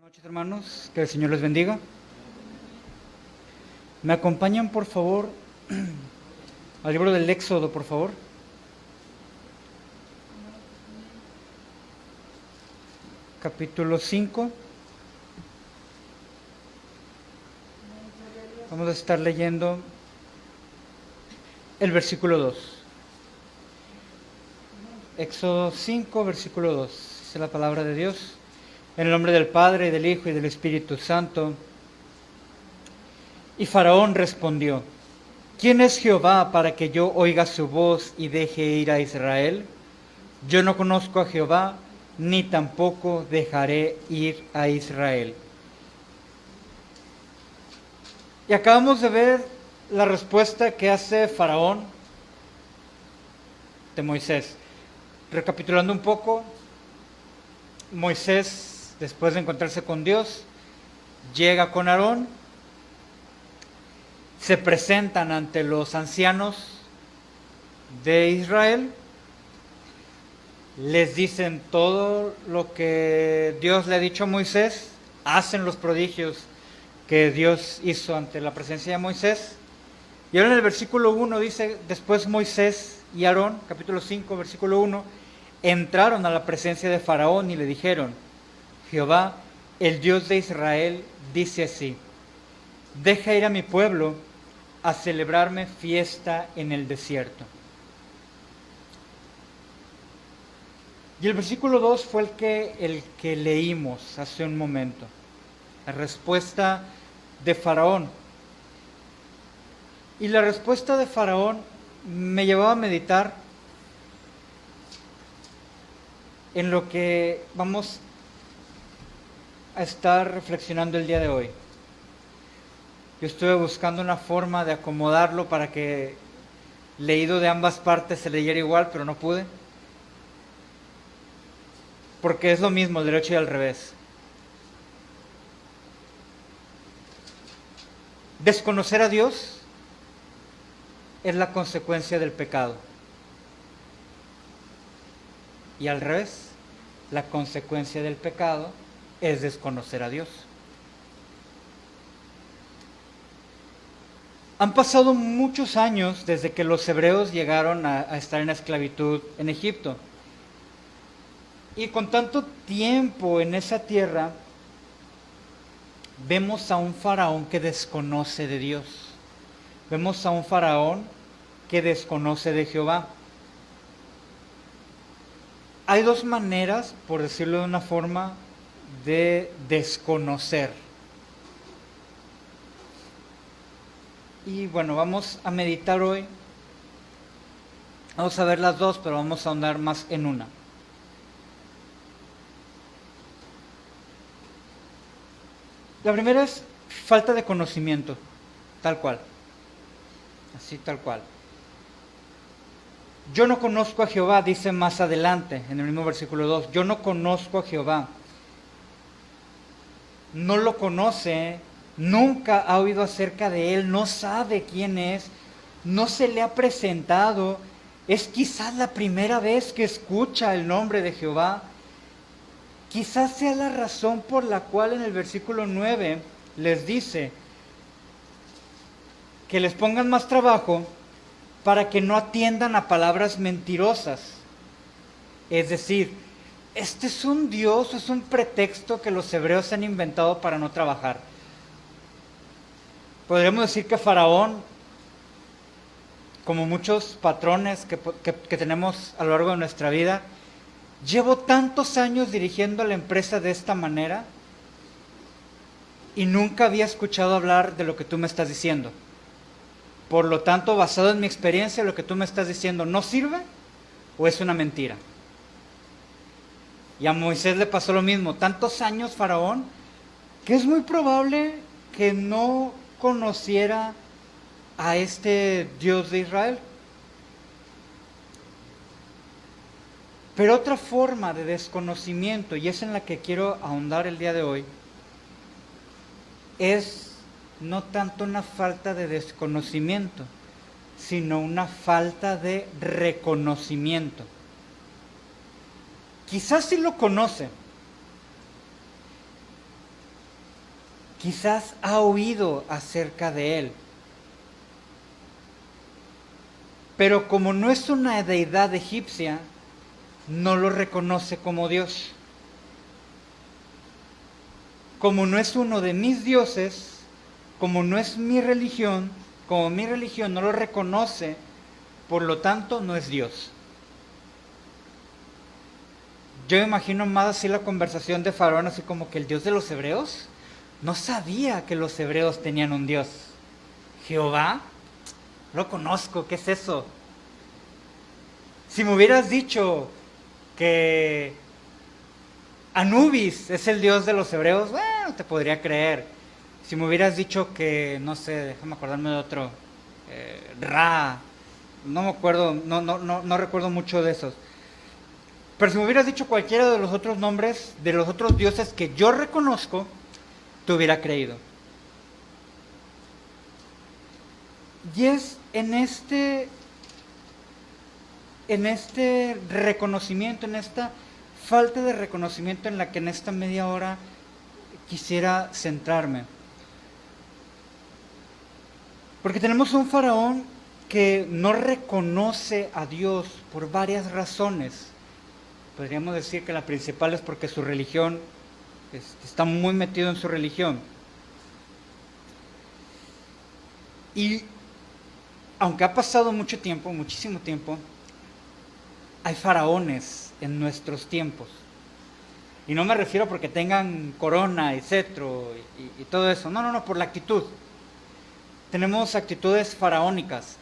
Buenas noches, hermanos, que el Señor les bendiga. ¿Me acompañan, por favor, al libro del Éxodo, por favor? Capítulo 5. Vamos a estar leyendo el versículo 2. Éxodo 5, versículo 2. Dice la palabra de Dios. En el nombre del Padre, y del Hijo, y del Espíritu Santo. Y Faraón respondió: ¿Quién es Jehová para que yo oiga su voz y deje ir a Israel? Yo no conozco a Jehová, ni tampoco dejaré ir a Israel. Y acabamos de ver la respuesta que hace Faraón de Moisés. Recapitulando un poco, Moisés, después de encontrarse con Dios, llega con Aarón, se presentan ante los ancianos de Israel, les dicen todo lo que Dios le ha dicho a Moisés, hacen los prodigios que Dios hizo ante la presencia de Moisés. Y ahora en el versículo 1 dice: después Moisés y Aarón, capítulo 5, versículo 1, entraron a la presencia de Faraón y le dijeron: Jehová, el Dios de Israel, dice así: deja ir a mi pueblo a celebrarme fiesta en el desierto. Y el versículo 2 fue el que leímos hace un momento. La respuesta de Faraón. Y la respuesta de Faraón me llevaba a meditar en lo que vamos a estar reflexionando el día de hoy. Yo estuve buscando una forma de acomodarlo para que leído de ambas partes se leyera igual, pero no pude. Porque es lo mismo, el derecho y al revés. Desconocer a Dios es la consecuencia del pecado. Y al revés, la consecuencia del pecado es desconocer a Dios. Han pasado muchos años desde que los hebreos llegaron a estar en la esclavitud en Egipto. Y con tanto tiempo en esa tierra, vemos a un faraón que desconoce de Dios. Vemos a un faraón que desconoce de Jehová. Hay dos maneras, por decirlo de una forma, de desconocer. Y bueno, vamos a meditar hoy. Vamos a ver las dos, pero vamos a ahondar más en una. La primera es falta de conocimiento, tal cual. Así tal cual. Yo no conozco a Jehová, dice más adelante, en el mismo versículo 2. Yo no conozco a Jehová. No lo conoce, nunca ha oído acerca de él, no sabe quién es, no se le ha presentado. Es quizás la primera vez que escucha el nombre de Jehová. Quizás sea la razón por la cual en el versículo 9 les dice que les pongan más trabajo para que no atiendan a palabras mentirosas. Es decir, este es un Dios, es un pretexto que los hebreos han inventado para no trabajar. Podríamos decir que Faraón, como muchos patrones que tenemos a lo largo de nuestra vida, llevo tantos años dirigiendo la empresa de esta manera y nunca había escuchado hablar de lo que tú me estás diciendo. Por lo tanto, basado en mi experiencia, lo que tú me estás diciendo no sirve o es una mentira. Y a Moisés le pasó lo mismo. Tantos años Faraón, que es muy probable que no conociera a este Dios de Israel. Pero otra forma de desconocimiento, y es en la que quiero ahondar el día de hoy, es no tanto una falta de desconocimiento, sino una falta de reconocimiento. Quizás sí lo conoce, quizás ha oído acerca de él. Pero como no es una deidad egipcia, no lo reconoce como Dios. Como no es uno de mis dioses, como no es mi religión, como mi religión no lo reconoce, por lo tanto no es Dios. Yo imagino más así la conversación de Faraón, así como que el Dios de los hebreos no sabía que los hebreos tenían un Dios. Jehová, lo conozco, ¿qué es eso? Si me hubieras dicho que Anubis es el Dios de los hebreos, bueno, te podría creer. Si me hubieras dicho que, no sé, déjame acordarme de otro, Ra, no me acuerdo, no recuerdo mucho de esos. Pero si me hubieras dicho cualquiera de los otros nombres, de los otros dioses que yo reconozco, te hubiera creído. Y es en este reconocimiento, en esta falta de reconocimiento en la que en esta media hora quisiera centrarme. Porque tenemos un faraón que no reconoce a Dios por varias razones. Podríamos decir que la principal es porque su religión está muy metido en su religión. Y aunque ha pasado mucho tiempo, muchísimo tiempo, hay faraones en nuestros tiempos. Y no me refiero porque tengan corona y cetro y todo eso. No, por la actitud. Tenemos actitudes faraónicas.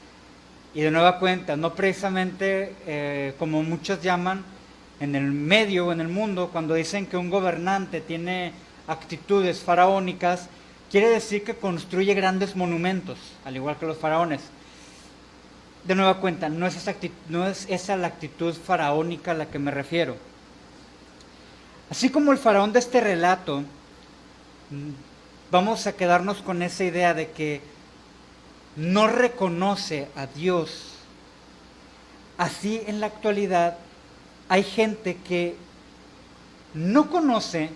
Y de nueva cuenta, no precisamente como muchos llaman en el medio o en el mundo, cuando dicen que un gobernante tiene actitudes faraónicas, quiere decir que construye grandes monumentos, al igual que los faraones. De nueva cuenta, no es esa la actitud faraónica a la que me refiero. Así como el faraón de este relato, vamos a quedarnos con esa idea de que no reconoce a Dios. Así en la actualidad hay gente que no conoce,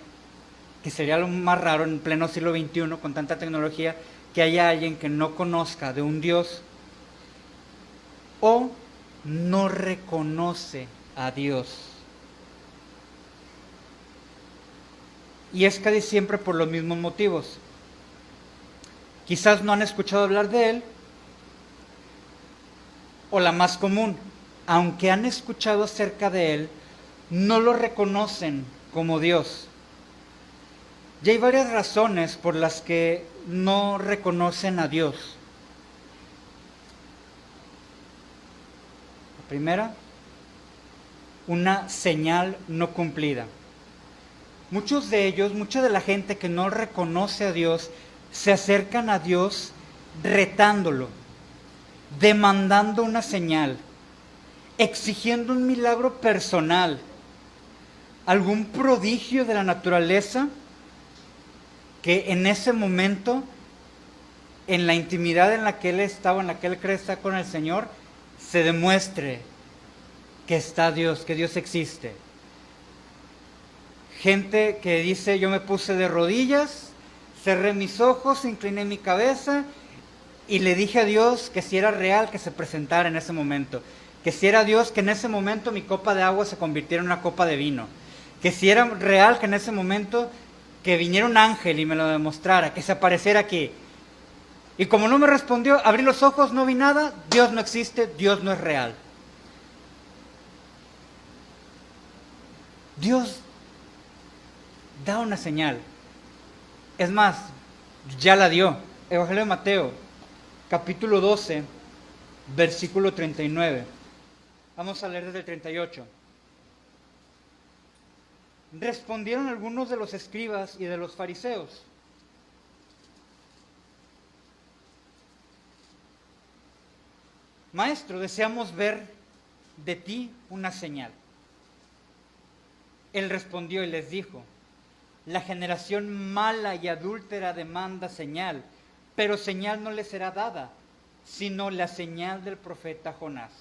que sería lo más raro en pleno siglo XXI con tanta tecnología, que haya alguien que no conozca de un Dios o no reconoce a Dios. Y es casi siempre por los mismos motivos. Quizás no han escuchado hablar de él, o la más común, aunque han escuchado acerca de él, no lo reconocen como Dios. Y hay varias razones por las que no reconocen a Dios. La primera, una señal no cumplida. Muchos de ellos, mucha de la gente que no reconoce a Dios, se acercan a Dios retándolo, demandando una señal, exigiendo un milagro personal, algún prodigio de la naturaleza que en ese momento, en la intimidad en la que él estaba, en la que él cree estar con el Señor, se demuestre que está Dios, que Dios existe. Gente que dice, yo me puse de rodillas, cerré mis ojos, incliné mi cabeza y le dije a Dios que si era real que se presentara en ese momento. Que si era Dios que en ese momento mi copa de agua se convirtiera en una copa de vino. Que si era real que en ese momento que viniera un ángel y me lo demostrara, que se apareciera aquí. Y como no me respondió, abrí los ojos, no vi nada, Dios no existe, Dios no es real. Dios da una señal. Es más, ya la dio. Evangelio de Mateo, capítulo 12, versículo 39. Vamos a leer desde el 38. Respondieron algunos de los escribas y de los fariseos: Maestro, deseamos ver de ti una señal. Él respondió y les dijo: la generación mala y adúltera demanda señal, pero señal no le será dada, sino la señal del profeta Jonás.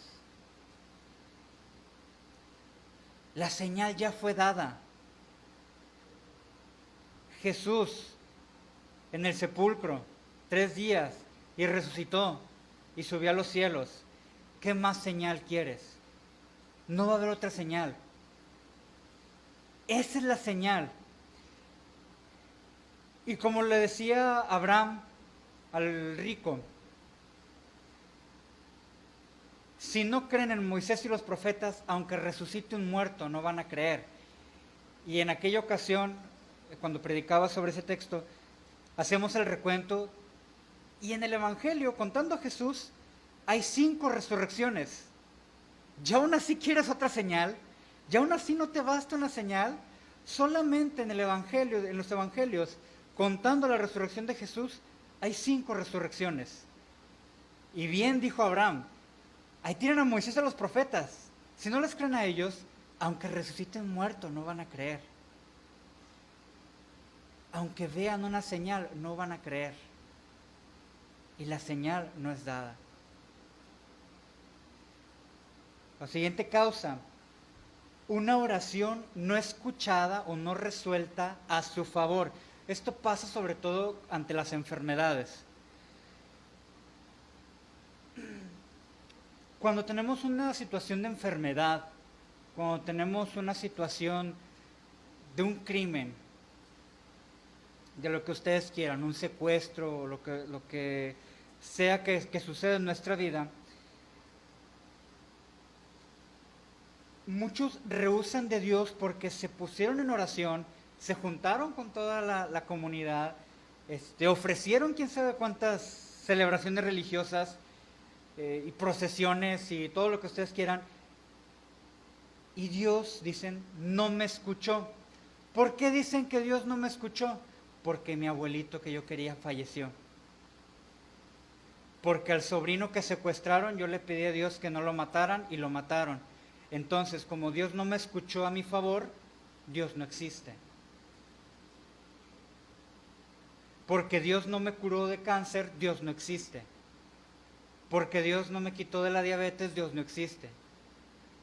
La señal ya fue dada. Jesús en el sepulcro 3 días y resucitó y subió a los cielos. ¿Qué más señal quieres? No va a haber otra señal. Esa es la señal. Y como le decía Abraham al rico, si no creen en Moisés y los profetas, aunque resucite un muerto, no van a creer. Y en aquella ocasión, cuando predicaba sobre ese texto, hacemos el recuento y en el Evangelio, contando a Jesús, hay 5 resurrecciones. ¿Ya aún así quieres otra señal? ¿Ya aún así no te basta una señal? Solamente en el Evangelio, en los Evangelios, contando la resurrección de Jesús, hay 5 resurrecciones. Y bien dijo Abraham, ahí tienen a Moisés y a los profetas. Si no les creen a ellos, aunque resuciten muertos, no van a creer. Aunque vean una señal, no van a creer. Y la señal no es dada. La siguiente causa, una oración no escuchada o no resuelta a su favor. Esto pasa sobre todo ante las enfermedades. Cuando tenemos una situación de enfermedad, cuando tenemos una situación de un crimen, de lo que ustedes quieran, un secuestro, lo que sea que suceda en nuestra vida, muchos rehúsan de Dios porque se pusieron en oración, se juntaron con toda la comunidad, ofrecieron quién sabe cuántas celebraciones religiosas y procesiones y todo lo que ustedes quieran, y Dios, dicen, no me escuchó. ¿Por qué dicen que Dios no me escuchó? Porque mi abuelito que yo quería falleció. Porque al sobrino que secuestraron yo le pedí a Dios que no lo mataran y lo mataron. Entonces, como Dios no me escuchó a mi favor, Dios no existe. Porque Dios no me curó de cáncer, Dios no existe. Porque Dios no me quitó de la diabetes, Dios no existe.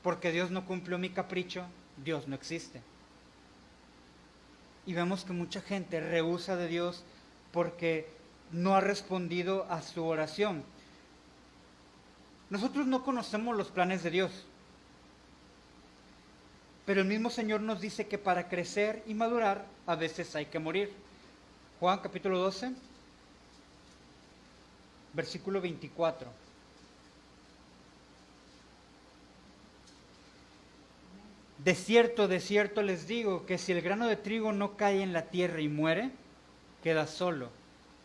Porque Dios no cumplió mi capricho, Dios no existe. Y vemos que mucha gente rehúsa de Dios porque no ha respondido a su oración. Nosotros no conocemos los planes de Dios, pero el mismo Señor nos dice que para crecer y madurar a veces hay que morir. Juan capítulo 12, versículo 24. De cierto les digo que si el grano de trigo no cae en la tierra y muere, queda solo,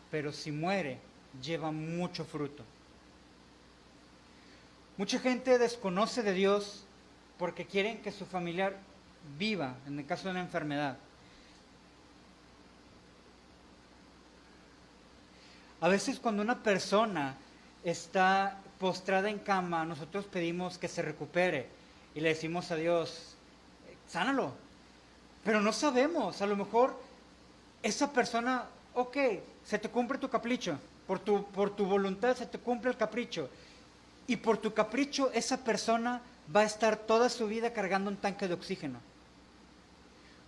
pero si muere, lleva mucho fruto. Mucha gente desconoce de Dios porque quieren que su familiar viva en el caso de una enfermedad. A veces cuando una persona está postrada en cama, nosotros pedimos que se recupere y le decimos a Dios, sánalo. Pero no sabemos, a lo mejor esa persona, ok, se te cumple tu capricho, por tu voluntad se te cumple el capricho. Y por tu capricho esa persona va a estar toda su vida cargando un tanque de oxígeno.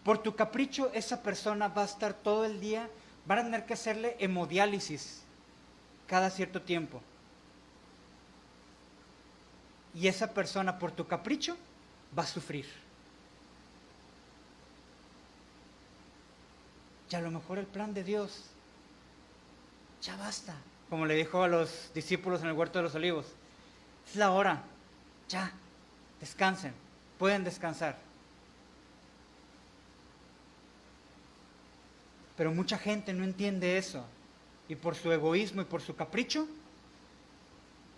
Por tu capricho esa persona va a estar todo el día, van a tener que hacerle hemodiálisis cada cierto tiempo. Y esa persona por tu capricho va a sufrir. Y a lo mejor el plan de Dios ya basta. Como le dijo a los discípulos en el huerto de los olivos, es la hora, ya, descansen, pueden descansar. Pero mucha gente no entiende eso y por su egoísmo y por su capricho,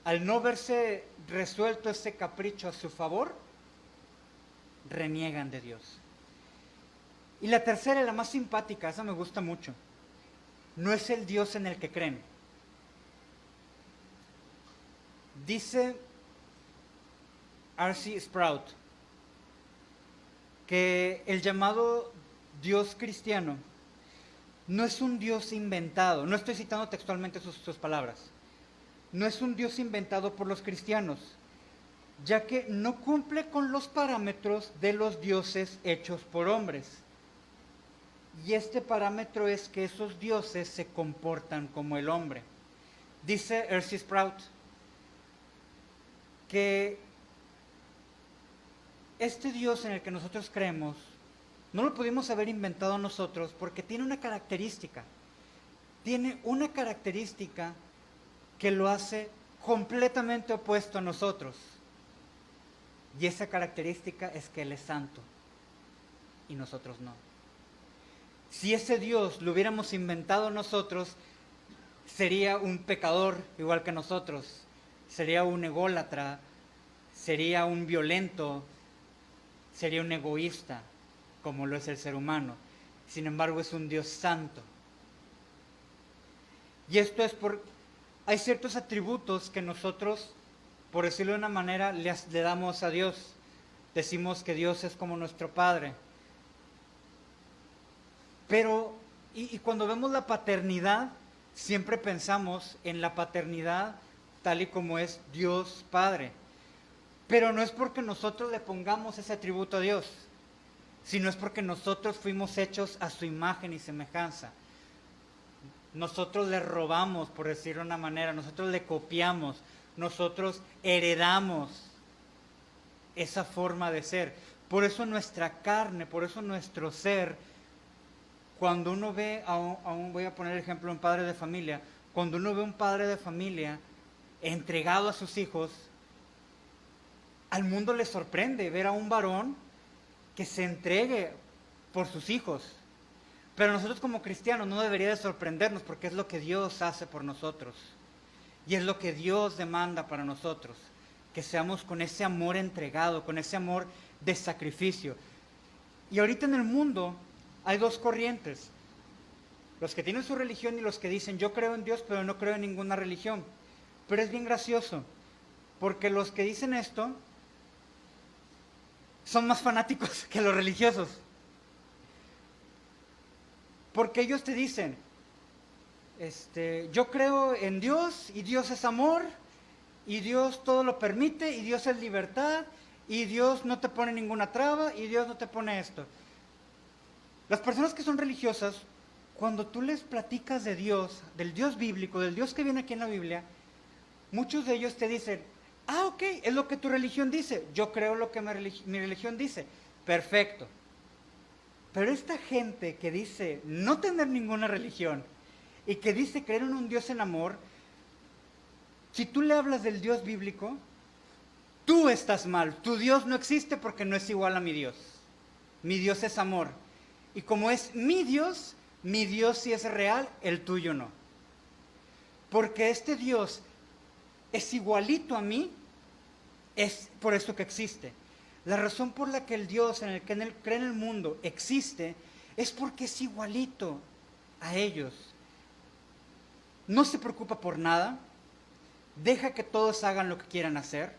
al no verse resuelto ese capricho a su favor, reniegan de Dios. Y la tercera y la más simpática, esa me gusta mucho, no es el Dios en el que creen. Dice R.C. Sprout que el llamado Dios cristiano no es un Dios inventado, no estoy citando textualmente sus palabras, no es un Dios inventado por los cristianos, ya que no cumple con los parámetros de los dioses hechos por hombres. Y este parámetro es que esos dioses se comportan como el hombre. Dice R.C. Sprout que este Dios en el que nosotros creemos no lo pudimos haber inventado nosotros porque tiene una característica. Tiene una característica que lo hace completamente opuesto a nosotros. Y esa característica es que Él es santo y nosotros no. Si ese Dios lo hubiéramos inventado nosotros, sería un pecador igual que nosotros, sería un ególatra, sería un violento, sería un egoísta, como lo es el ser humano. Sin embargo, es un Dios santo. Y esto es por... Hay ciertos atributos que nosotros, por decirlo de una manera, le damos a Dios. Decimos que Dios es como nuestro Padre. Pero, y cuando vemos la paternidad, siempre pensamos en la paternidad tal y como es Dios Padre. Pero no es porque nosotros le pongamos ese atributo a Dios, sino es porque nosotros fuimos hechos a su imagen y semejanza. Nosotros le robamos, por decirlo de una manera, nosotros le copiamos, nosotros heredamos esa forma de ser. Por eso nuestra carne, por eso nuestro ser, cuando uno ve, voy a poner el ejemplo de un padre de familia, cuando uno ve a un padre de familia entregado a sus hijos, al mundo le sorprende ver a un varón que se entregue por sus hijos. Pero nosotros como cristianos no debería de sorprendernos porque es lo que Dios hace por nosotros. Y es lo que Dios demanda para nosotros. Que seamos con ese amor entregado, con ese amor de sacrificio. Y ahorita en el mundo hay dos corrientes. Los que tienen su religión y los que dicen yo creo en Dios pero no creo en ninguna religión. Pero es bien gracioso. Porque los que dicen esto son más fanáticos que los religiosos. Porque ellos te dicen, yo creo en Dios y Dios es amor y Dios todo lo permite y Dios es libertad y Dios no te pone ninguna traba y Dios no te pone esto. Las personas que son religiosas, cuando tú les platicas de Dios, del Dios bíblico, del Dios que viene aquí en la Biblia, muchos de ellos te dicen, ok, es lo que tu religión dice, yo creo lo que mi religión dice, perfecto. Pero esta gente que dice no tener ninguna religión y que dice creer en un Dios en amor, si tú le hablas del Dios bíblico, tú estás mal. Tu Dios no existe porque no es igual a mi Dios. Mi Dios es amor. Y como es mi Dios sí es real, el tuyo no. Porque este Dios es igualito a mí, es por eso que existe. La razón por la que el Dios en el que él cree en el mundo existe es porque es igualito a ellos. No se preocupa por nada, deja que todos hagan lo que quieran hacer,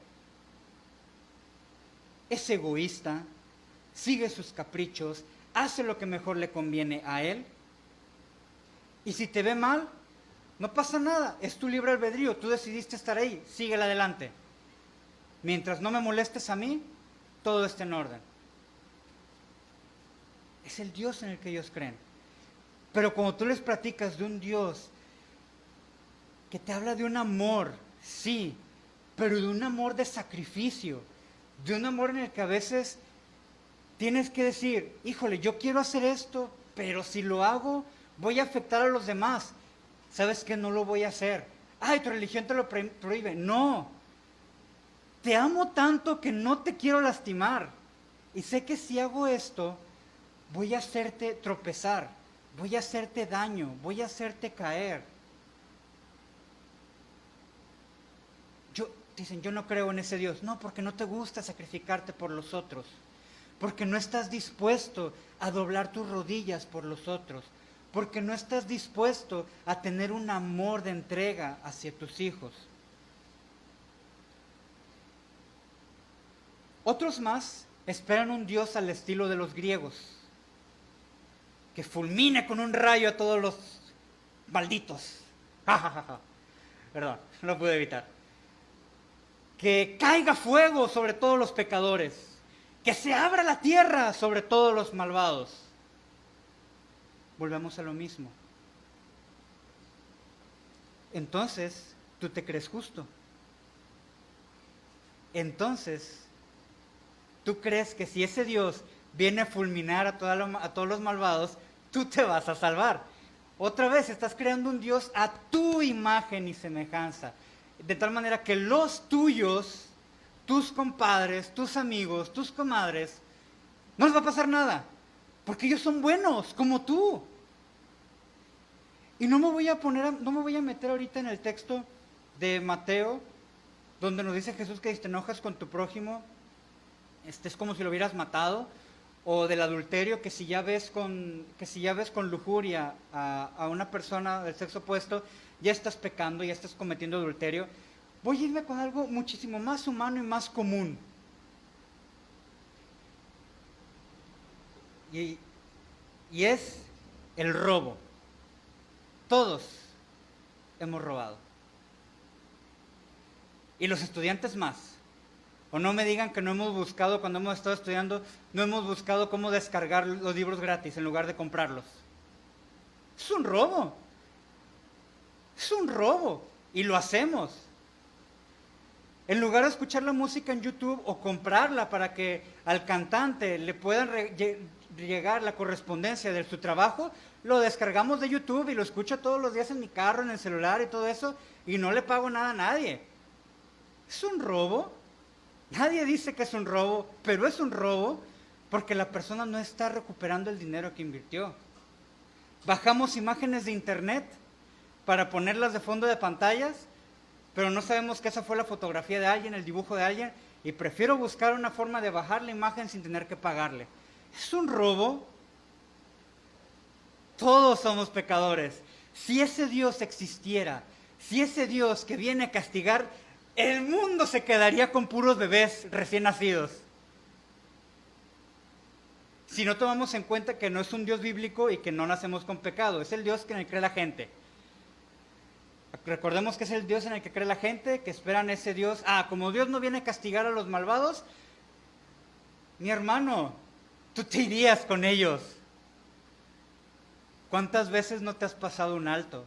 es egoísta, sigue sus caprichos, hace lo que mejor le conviene a él. Y si te ve mal, no pasa nada, es tu libre albedrío, tú decidiste estar ahí, síguele adelante. Mientras no me molestes a mí, todo está en orden. Es el Dios en el que ellos creen. Pero cuando tú les platicas de un Dios que te habla de un amor, sí, pero de un amor de sacrificio, de un amor en el que a veces tienes que decir, híjole, yo quiero hacer esto, pero si lo hago, voy a afectar a los demás. ¿Sabes qué? No lo voy a hacer. Ay, tu religión te lo prohíbe. No. Te amo tanto que no te quiero lastimar. Y sé que si hago esto, voy a hacerte tropezar, voy a hacerte daño, voy a hacerte caer. Dicen, yo no creo en ese Dios. No, porque no te gusta sacrificarte por los otros. Porque no estás dispuesto a doblar tus rodillas por los otros. Porque no estás dispuesto a tener un amor de entrega hacia tus hijos. Otros más esperan un Dios al estilo de los griegos, que fulmine con un rayo a todos los malditos. Perdón, no lo pude evitar. Que caiga fuego sobre todos los pecadores, que se abra la tierra sobre todos los malvados. volvemos a lo mismo. Entonces, tú te crees justo. Entonces, tú crees que si ese Dios viene a fulminar a todos los malvados, tú te vas a salvar. Otra vez, estás creando un Dios a tu imagen y semejanza. De tal manera que los tuyos, tus compadres, tus amigos, tus comadres, no les va a pasar nada. Porque ellos son buenos, como tú. Y no me voy a meter ahorita en el texto de Mateo, donde nos dice Jesús que si te enojas con tu prójimo, es como si lo hubieras matado, o del adulterio, que si ya ves con lujuria a una persona del sexo opuesto, ya estás pecando, ya estás cometiendo adulterio. Voy a irme con algo muchísimo más humano y más común. Y es el robo. Todos hemos robado. Y los estudiantes más. O no me digan que no hemos buscado, cuando hemos estado estudiando, no hemos buscado cómo descargar los libros gratis en lugar de comprarlos. Es un robo. Es un robo. Y lo hacemos. En lugar de escuchar la música en YouTube o comprarla para que al cantante le puedan llegar la correspondencia de su trabajo, lo descargamos de YouTube y lo escucho todos los días en mi carro, en el celular y todo eso, y no le pago nada a nadie. ¿Es un robo? Nadie dice que es un robo, pero es un robo porque la persona no está recuperando el dinero que invirtió. Bajamos imágenes de internet para ponerlas de fondo de pantallas, pero no sabemos que esa fue la fotografía de alguien, el dibujo de alguien, y prefiero buscar una forma de bajar la imagen sin tener que pagarle. ¿Es un robo? Todos somos pecadores. Si ese Dios existiera, si ese Dios que viene a castigar, el mundo se quedaría con puros bebés recién nacidos. Si no tomamos en cuenta que no es un Dios bíblico y que no nacemos con pecado, es el Dios en el que cree la gente. Recordemos que es el Dios en el que cree la gente, que esperan ese Dios. Como Dios no viene a castigar a los malvados, mi hermano, tú te irías con ellos. ¿Cuántas veces no te has pasado un alto?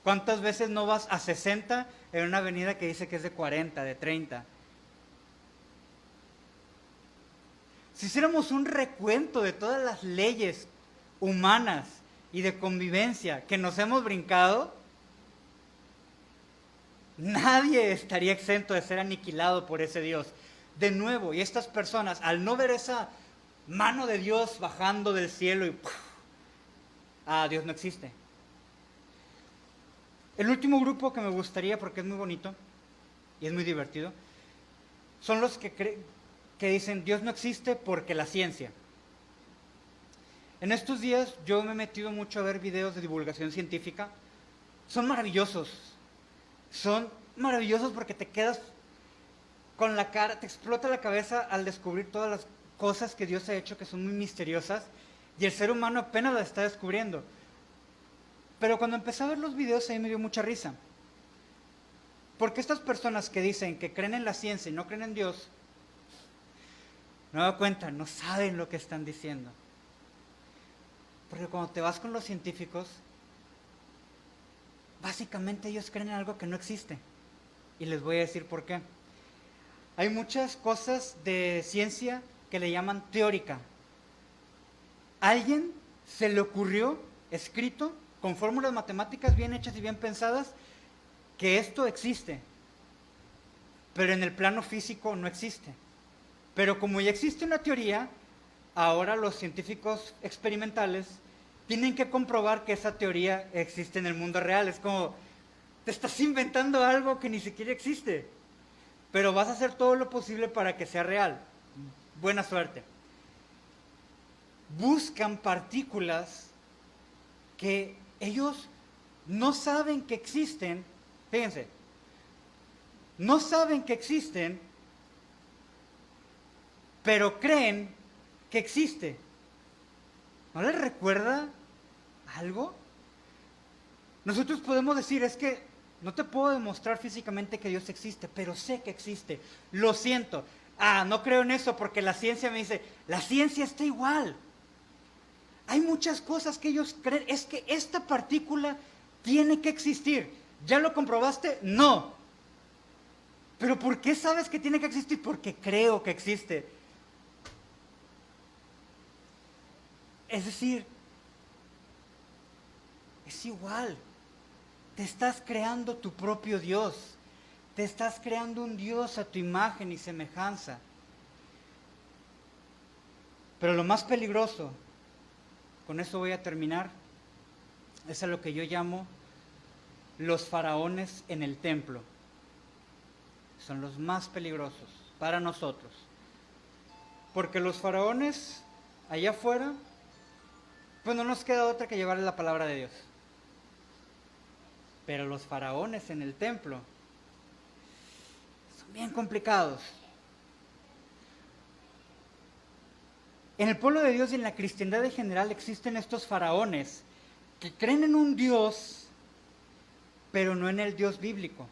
¿Cuántas veces no vas a 60 en una avenida que dice que es de 40, de 30? Si hiciéramos un recuento de todas las leyes humanas y de convivencia que nos hemos brincado, nadie estaría exento de ser aniquilado por ese Dios. De nuevo, y estas personas, al no ver esa mano de Dios bajando del cielo y Dios no existe. El último grupo que me gustaría, porque es muy bonito y es muy divertido, son los que dicen Dios no existe porque la ciencia. En estos días yo me he metido mucho a ver videos de divulgación científica. Son maravillosos. Son maravillosos porque te quedas con la cara, te explota la cabeza al descubrir todas las cosas que Dios ha hecho que son muy misteriosas y el ser humano apenas las está descubriendo. Pero cuando empecé a ver los videos ahí me dio mucha risa. Porque estas personas que dicen que creen en la ciencia y no creen en Dios, no me doy cuenta, no saben lo que están diciendo. Porque cuando te vas con los científicos, básicamente ellos creen en algo que no existe. Y les voy a decir por qué. Hay muchas cosas de ciencia que le llaman teórica. A alguien se le ocurrió, escrito, con fórmulas matemáticas bien hechas y bien pensadas, que esto existe. Pero en el plano físico no existe. Pero como ya existe una teoría, ahora los científicos experimentales tienen que comprobar que esa teoría existe en el mundo real. Es como, te estás inventando algo que ni siquiera existe, pero vas a hacer todo lo posible para que sea real. Buena suerte. Buscan partículas que ellos no saben que existen. Fíjense, no saben que existen, pero creen que existe. ¿No les recuerda algo? Nosotros podemos decir, es que no te puedo demostrar físicamente que Dios existe, pero sé que existe. Lo siento. No creo en eso porque la ciencia me dice, la ciencia está igual. Hay muchas cosas que ellos creen, es que esta partícula tiene que existir. ¿Ya lo comprobaste? No. ¿Pero por qué sabes que tiene que existir? Porque creo que existe. Es decir, es igual. Te estás creando tu propio Dios. Te estás creando un Dios a tu imagen y semejanza. Pero lo más peligroso, con eso voy a terminar, es a lo que yo llamo los faraones en el templo. Son los más peligrosos para nosotros. Porque los faraones allá afuera, pues no nos queda otra que llevarles la palabra de Dios. Pero los faraones en el templo son bien complicados. En el pueblo de Dios y en la cristiandad en general existen estos faraones que creen en un Dios, pero no en el Dios bíblico.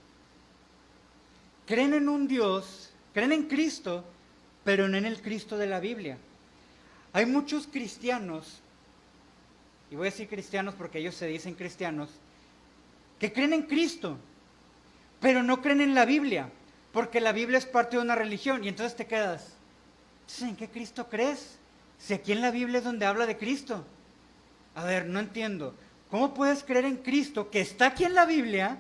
Creen en un Dios, creen en Cristo, pero no en el Cristo de la Biblia. Hay muchos cristianos, y voy a decir cristianos porque ellos se dicen cristianos, que creen en Cristo, pero no creen en la Biblia, porque la Biblia es parte de una religión, y entonces te quedas, ¿en qué Cristo crees? Si aquí en la Biblia es donde habla de Cristo. A ver, no entiendo. ¿Cómo puedes creer en Cristo que está aquí en la Biblia,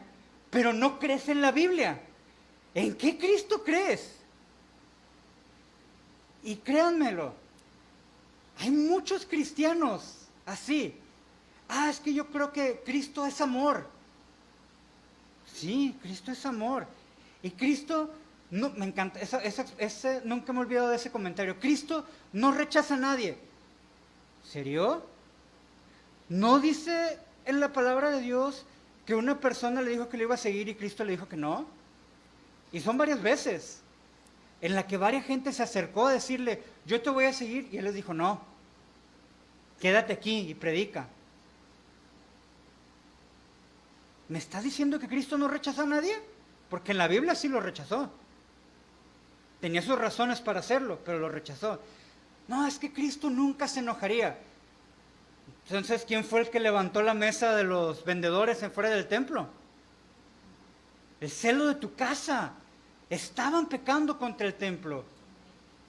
pero no crees en la Biblia? ¿En qué Cristo crees? Y créanmelo, hay muchos cristianos así. Es que yo creo que Cristo es amor. Sí, Cristo es amor. Y Cristo, no, me encanta, nunca me he olvidado de ese comentario. Cristo no rechaza a nadie. ¿Serio? ¿No dice en la palabra de Dios que una persona le dijo que le iba a seguir y Cristo le dijo que no? Y son varias veces en la que varias gente se acercó a decirle, yo te voy a seguir, y él les dijo, no, quédate aquí y predica. ¿Me estás diciendo que Cristo no rechazó a nadie? Porque en la Biblia sí lo rechazó. Tenía sus razones para hacerlo, pero lo rechazó. No, es que Cristo nunca se enojaría. Entonces, ¿quién fue el que levantó la mesa de los vendedores en fuera del templo? El celo de tu casa. Estaban pecando contra el templo.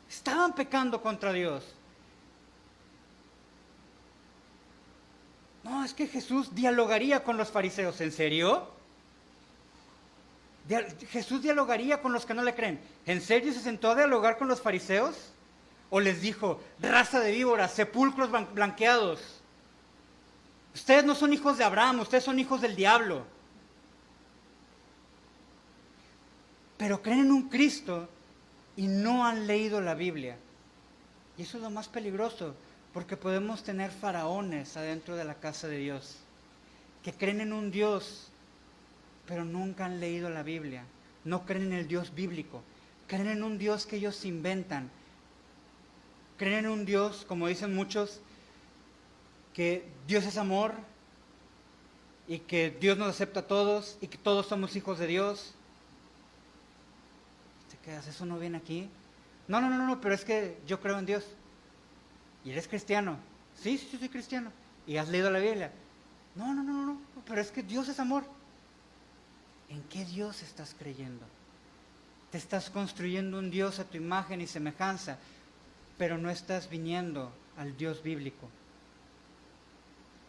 Estaban pecando contra Dios. No, es que Jesús dialogaría con los fariseos. ¿En serio? Jesús dialogaría con los que no le creen. ¿En serio se sentó a dialogar con los fariseos? ¿O les dijo, raza de víboras, sepulcros blanqueados? Ustedes no son hijos de Abraham, ustedes son hijos del diablo. Pero creen en un Cristo y no han leído la Biblia. Y eso es lo más peligroso, porque podemos tener faraones adentro de la casa de Dios, que creen en un Dios, pero nunca han leído la Biblia. No creen en el Dios bíblico, creen en un Dios que ellos inventan. Creen en un Dios, como dicen muchos, que Dios es amor y que Dios nos acepta a todos y que todos somos hijos de Dios. Te quedas, ¿eso no viene aquí? No, pero es que yo creo en Dios. ¿Y eres cristiano? Sí, yo soy cristiano. ¿Y has leído la Biblia? No, pero es que Dios es amor. ¿En qué Dios estás creyendo? Te estás construyendo un Dios a tu imagen y semejanza, pero no estás viniendo al Dios bíblico,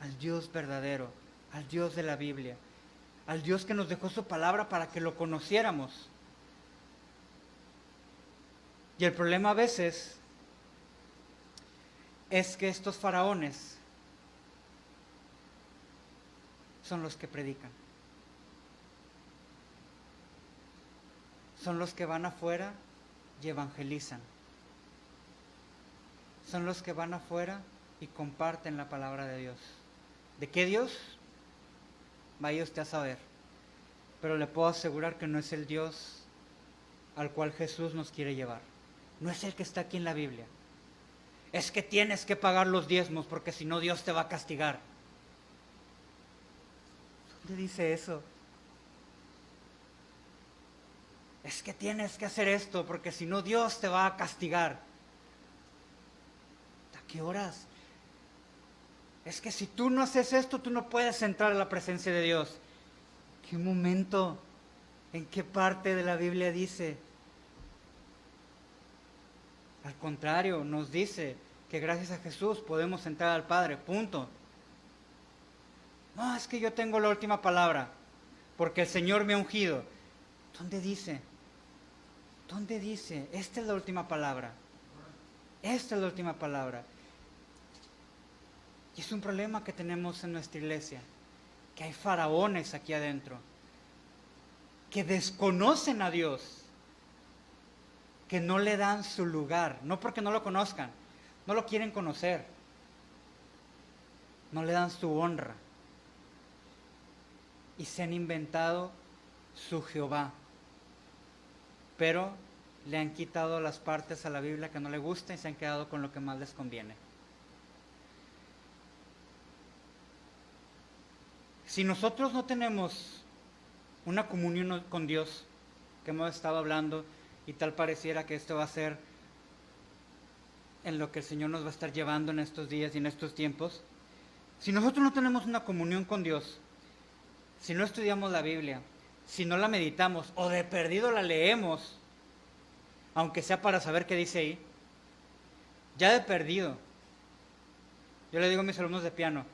al Dios verdadero, al Dios de la Biblia, al Dios que nos dejó su palabra para que lo conociéramos. Y el problema a veces es que estos faraones son los que predican. Son los que van afuera y evangelizan. Son los que van afuera y comparten la palabra de Dios. ¿De qué Dios? Vaya usted a saber. Pero le puedo asegurar que no es el Dios al cual Jesús nos quiere llevar. No es el que está aquí en la Biblia. Es que tienes que pagar los diezmos porque si no Dios te va a castigar. ¿Dónde dice eso? Es que tienes que hacer esto porque si no Dios te va a castigar. ¿A qué horas? Es que si tú no haces esto, tú no puedes entrar a la presencia de Dios. ¿Qué momento? ¿En qué parte de la Biblia dice? Al contrario, nos dice que gracias a Jesús podemos entrar al Padre, punto. No, es que yo tengo la última palabra, porque el Señor me ha ungido. ¿Dónde dice? ¿Dónde dice? Esta es la última palabra. Esta es la última palabra. Y es un problema que tenemos en nuestra iglesia, que hay faraones aquí adentro, que desconocen a Dios, que no le dan su lugar, no porque no lo conozcan, no lo quieren conocer, no le dan su honra. Y se han inventado su Jehová, pero le han quitado las partes a la Biblia que no le gustan y se han quedado con lo que más les conviene. Si nosotros no tenemos una comunión con Dios, que hemos estado hablando, y tal pareciera que esto va a ser en lo que el Señor nos va a estar llevando en estos días y en estos tiempos, si nosotros no tenemos una comunión con Dios, si no estudiamos la Biblia, si no la meditamos o de perdido la leemos, aunque sea para saber qué dice ahí, ya de perdido, yo le digo a mis alumnos de piano,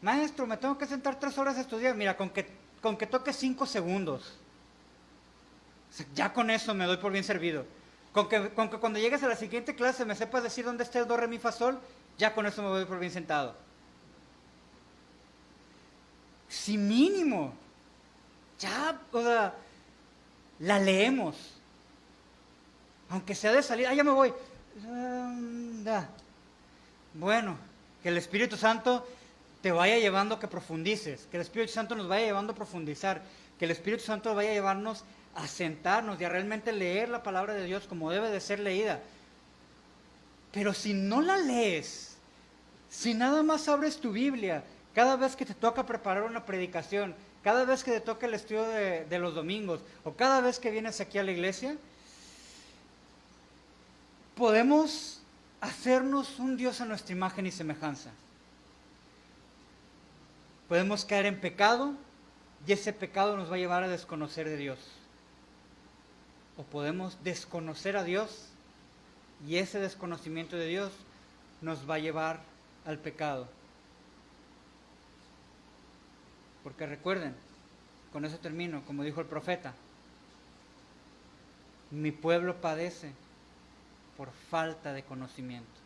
maestro, me tengo que sentar 3 horas a estudiar, mira, con que toque 5 segundos, ya con eso me doy por bien servido. Con que cuando llegues a la siguiente clase me sepas decir dónde está el do, re, mi, fa, sol, ya con eso me doy por bien sentado. Si mínimo, ya, o sea, la leemos. Aunque sea de salida, ya me voy. Bueno, que el Espíritu Santo te vaya llevando a que profundices, que el Espíritu Santo nos vaya llevando a profundizar, que el Espíritu Santo vaya a llevarnos a sentarnos y a realmente leer la palabra de Dios como debe de ser leída. Pero si no la lees, si nada más abres tu Biblia, cada vez que te toca preparar una predicación, cada vez que te toca el estudio de los domingos, o cada vez que vienes aquí a la iglesia, podemos hacernos un Dios a nuestra imagen y semejanza. Podemos caer en pecado y ese pecado nos va a llevar a desconocer de Dios. O podemos desconocer a Dios y ese desconocimiento de Dios nos va a llevar al pecado. Porque recuerden, con eso termino, como dijo el profeta, mi pueblo padece por falta de conocimiento.